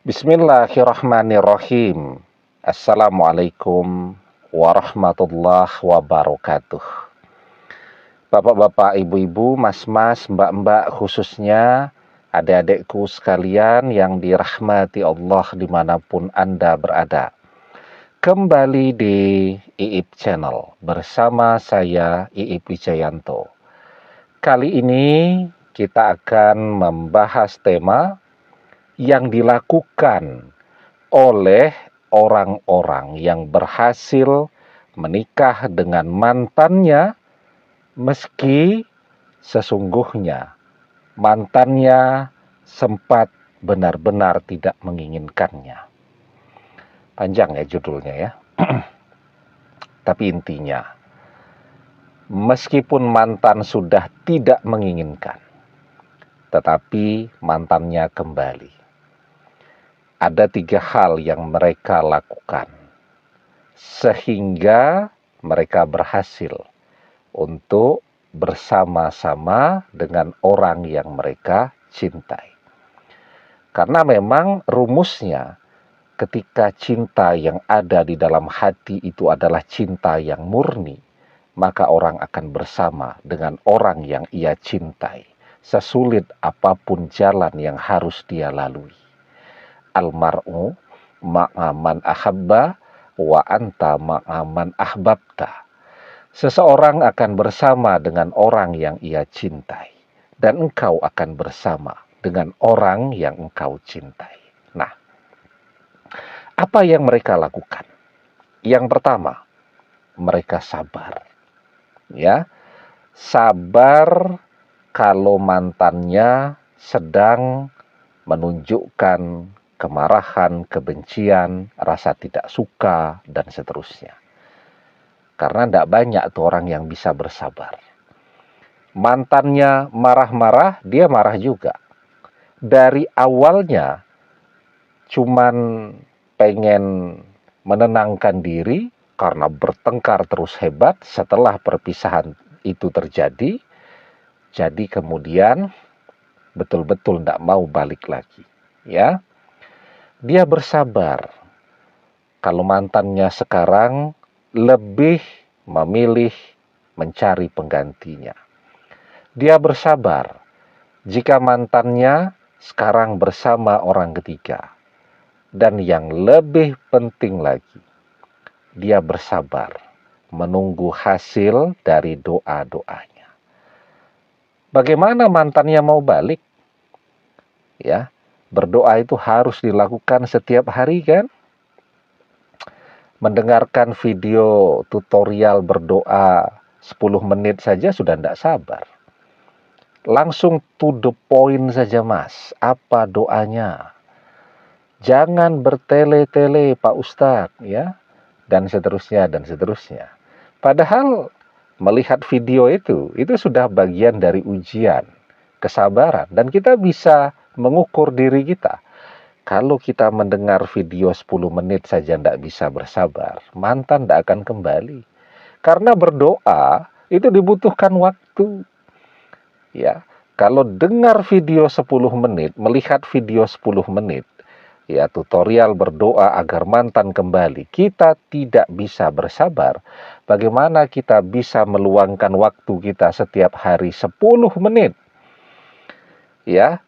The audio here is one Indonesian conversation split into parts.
Bismillahirrahmanirrahim. Assalamualaikum warahmatullahi wabarakatuh. Bapak-bapak, ibu-ibu, mas-mas, mbak-mbak, khususnya adik-adikku sekalian yang dirahmati Allah dimanapun Anda berada. Kembali di IIP Channel bersama saya Iip Wijayanto. Kali ini kita akan membahas tema yang dilakukan oleh orang-orang yang berhasil menikah dengan mantannya meski sesungguhnya mantannya sempat benar-benar tidak menginginkannya. Panjang ya judulnya ya. Tapi intinya, meskipun mantan sudah tidak menginginkan, tetapi mantannya kembali. Ada 3 hal yang mereka lakukan sehingga mereka berhasil untuk bersama-sama dengan orang yang mereka cintai. Karena memang rumusnya ketika cinta yang ada di dalam hati itu adalah cinta yang murni, maka orang akan bersama dengan orang yang ia cintai, sesulit apapun jalan yang harus dia lalui. Almar'u ma'aman ahabba wa anta ma'aman ahbabta. Seseorang akan bersama dengan orang yang ia cintai, dan engkau akan bersama dengan orang yang engkau cintai. Nah, apa yang mereka lakukan? Yang pertama, mereka sabar. Ya, sabar kalau mantannya sedang menunjukkan kemarahan, kebencian, rasa tidak suka, dan seterusnya. Karena tidak banyak tuh orang yang bisa bersabar. Mantannya marah-marah, dia marah juga. Dari awalnya cuman pengen menenangkan diri karena bertengkar terus hebat. Setelah perpisahan itu terjadi, jadi kemudian betul-betul tidak mau balik lagi. Ya, dia bersabar. Kalau mantannya sekarang lebih memilih mencari penggantinya. Dia bersabar jika mantannya sekarang bersama orang ketiga. Dan yang lebih penting lagi, dia bersabar menunggu hasil dari doa-doanya. Bagaimana mantannya mau balik? Ya, berdoa itu harus dilakukan setiap hari kan? Mendengarkan video tutorial berdoa 10 menit saja sudah tidak sabar. Langsung to the point saja mas, apa doanya? Jangan bertele-tele Pak Ustadz ya, dan seterusnya dan seterusnya. Padahal melihat video itu sudah bagian dari ujian kesabaran, dan kita bisa mengukur diri kita. Kalau kita mendengar video 10 menit saja tidak bisa bersabar, mantan tidak akan kembali. Karena berdoa itu dibutuhkan waktu. Ya, kalau dengar video 10 menit, melihat video 10 menit, ya tutorial berdoa agar mantan kembali, kita tidak bisa bersabar. Bagaimana kita bisa meluangkan waktu kita setiap hari 10 menit? Ya,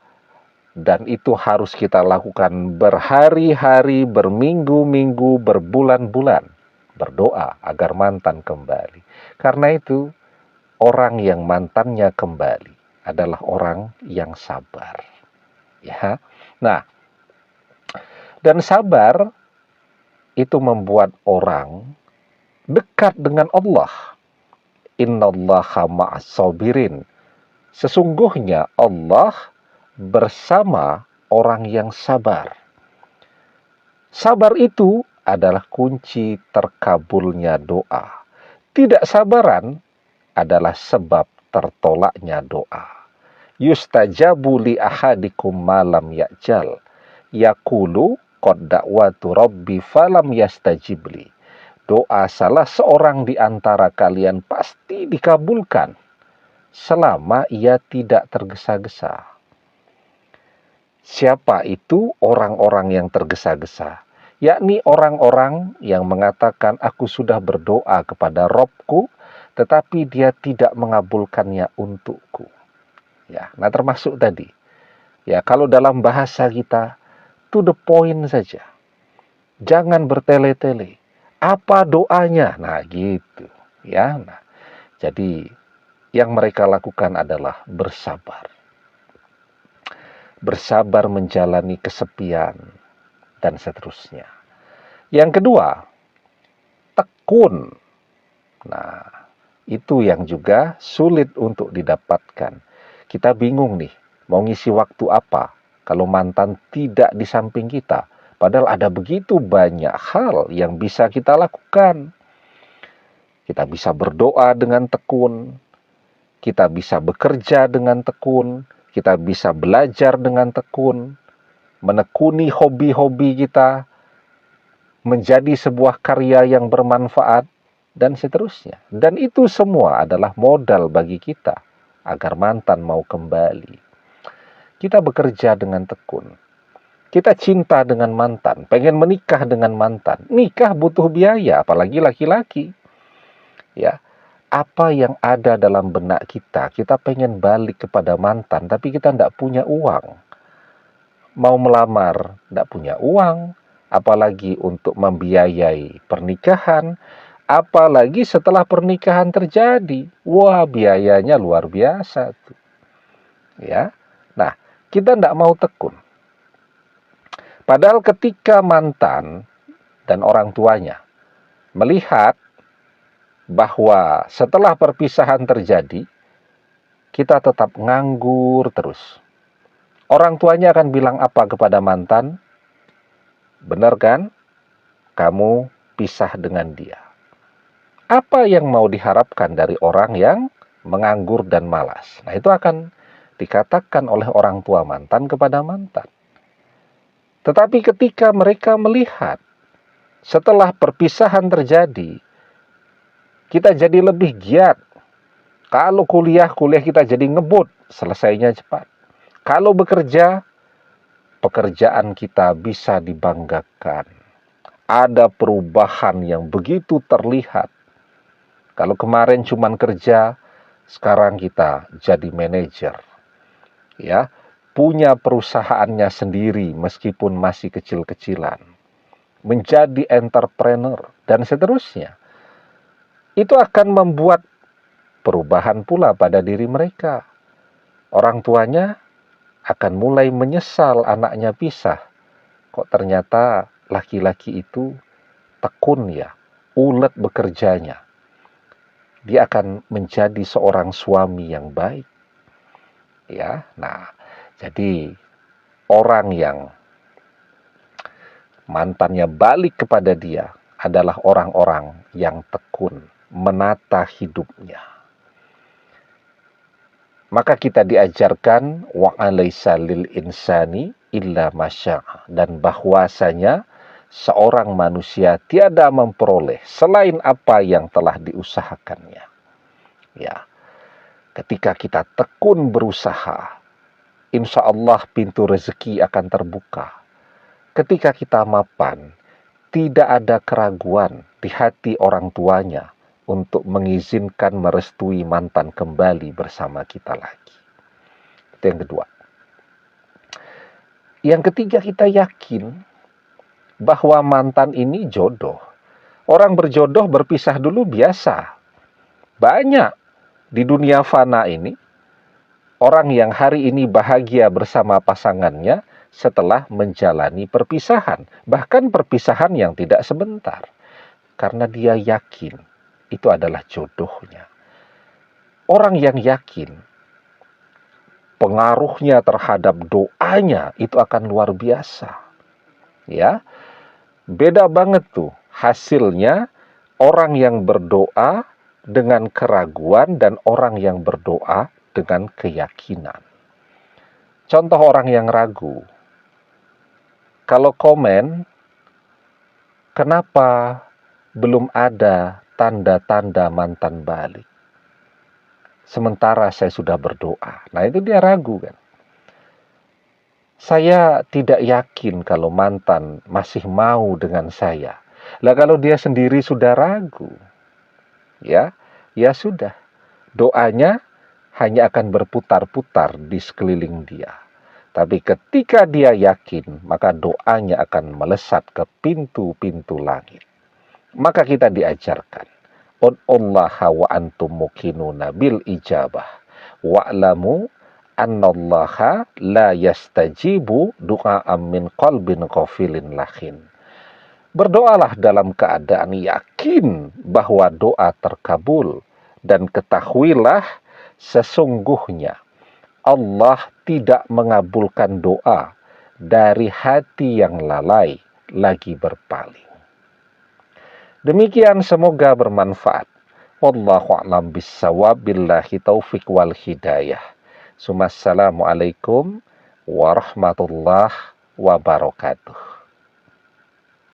dan itu harus kita lakukan berhari-hari, berminggu-minggu, berbulan-bulan. Berdoa agar mantan kembali. Karena itu, orang yang mantannya kembali adalah orang yang sabar. Ya. Nah, dan sabar itu membuat orang dekat dengan Allah. Innallaha ma'as sabirin. Sesungguhnya Allah bersama orang yang sabar. Sabar itu adalah kunci terkabulnya doa. Tidak sabaran adalah sebab tertolaknya doa. Yustajabu li ahadikum malam ya'jal. Yaqulu qad da'watu rabbi falam yastajibli. Doa salah seorang di antara kalian pasti dikabulkan selama ia tidak tergesa-gesa. Siapa itu orang-orang yang tergesa-gesa? Yakni orang-orang yang mengatakan, aku sudah berdoa kepada Robku, tetapi dia tidak mengabulkannya untukku. Ya, nah termasuk tadi. Ya, kalau dalam bahasa kita, to the point saja. Jangan bertele-tele. Apa doanya? Nah, gitu. Ya, nah. Jadi, yang mereka lakukan adalah bersabar. Bersabar menjalani kesepian, dan seterusnya. Yang kedua, tekun. Nah, itu yang juga sulit untuk didapatkan. Kita bingung nih, mau ngisi waktu apa kalau mantan tidak di samping kita. Padahal ada begitu banyak hal yang bisa kita lakukan. Kita bisa berdoa dengan tekun, kita bisa bekerja dengan tekun, kita bisa belajar dengan tekun, menekuni hobi-hobi kita, menjadi sebuah karya yang bermanfaat, dan seterusnya. Dan itu semua adalah modal bagi kita agar mantan mau kembali. Kita bekerja dengan tekun. Kita cinta dengan mantan, pengen menikah dengan mantan. Nikah butuh biaya, apalagi laki-laki. Ya, apa yang ada dalam benak kita, kita pengen balik kepada mantan, tapi kita tidak punya uang. Mau melamar, tidak punya uang, apalagi untuk membiayai pernikahan, apalagi setelah pernikahan terjadi. Wah, biayanya luar biasa tuh. Ya. Nah, kita tidak mau tekun. Padahal ketika mantan dan orang tuanya melihat bahwa setelah perpisahan terjadi, kita tetap nganggur terus. Orang tuanya akan bilang apa kepada mantan? Benar kan? Kamu pisah dengan dia. Apa yang mau diharapkan dari orang yang menganggur dan malas? Nah, itu akan dikatakan oleh orang tua mantan kepada mantan. Tetapi ketika mereka melihat setelah perpisahan terjadi, kita jadi lebih giat. Kalau kuliah kita jadi ngebut, selesainya cepat. Kalau bekerja, pekerjaan kita bisa dibanggakan. Ada perubahan yang begitu terlihat. Kalau kemarin cuman kerja, sekarang kita jadi manajer. Ya, punya perusahaannya sendiri meskipun masih kecil-kecilan. Menjadi entrepreneur dan seterusnya. Itu akan membuat perubahan pula pada diri mereka. Orang tuanya akan mulai menyesal anaknya pisah. Kok ternyata laki-laki itu tekun ya, ulet bekerjanya. Dia akan menjadi seorang suami yang baik. Ya, nah, jadi orang yang mantannya balik kepada dia adalah orang-orang yang tekun menata hidupnya. Maka kita diajarkan wa alaisa lil insani illa masya'a, dan bahwasanya seorang manusia tiada memperoleh selain apa yang telah diusahakannya. Ya. Ketika kita tekun berusaha, insya Allah pintu rezeki akan terbuka. Ketika kita mapan, tidak ada keraguan di hati orang tuanya untuk mengizinkan merestui mantan kembali bersama kita lagi. Itu yang kedua. Yang ketiga, kita yakin bahwa mantan ini jodoh. Orang berjodoh berpisah dulu biasa. Banyak di dunia fana ini orang yang hari ini bahagia bersama pasangannya setelah menjalani perpisahan. Bahkan perpisahan yang tidak sebentar. Karena dia yakin itu adalah jodohnya. Orang yang yakin pengaruhnya terhadap doanya itu akan luar biasa. Ya. Beda banget tuh hasilnya orang yang berdoa dengan keraguan dan orang yang berdoa dengan keyakinan. Contoh orang yang ragu. Kalau komen, kenapa belum ada tanda-tanda mantan balik? Sementara saya sudah berdoa. Nah, itu dia ragu kan. saya tidak yakin kalau mantan masih mau dengan saya. Lah kalau dia sendiri sudah ragu, ya sudah. Doanya hanya akan berputar-putar di sekeliling dia. Tapi ketika dia yakin, maka doanya akan melesat ke pintu-pintu langit. Maka kita diajarkan, ud'ullaha wa antum muqinuna bil ijabah wa'lamu annallaha la yastajibu du'a'am min qalbin ghafilin lahin. Berdoalah dalam keadaan yakin bahwa doa terkabul, dan ketahuilah sesungguhnya Allah tidak mengabulkan doa dari hati yang lalai lagi berpaling. Demikian, semoga bermanfaat. Wallahu a'lam bissawab, billahi taufik wal hidayah. Assalamualaikum warahmatullahi wabarakatuh.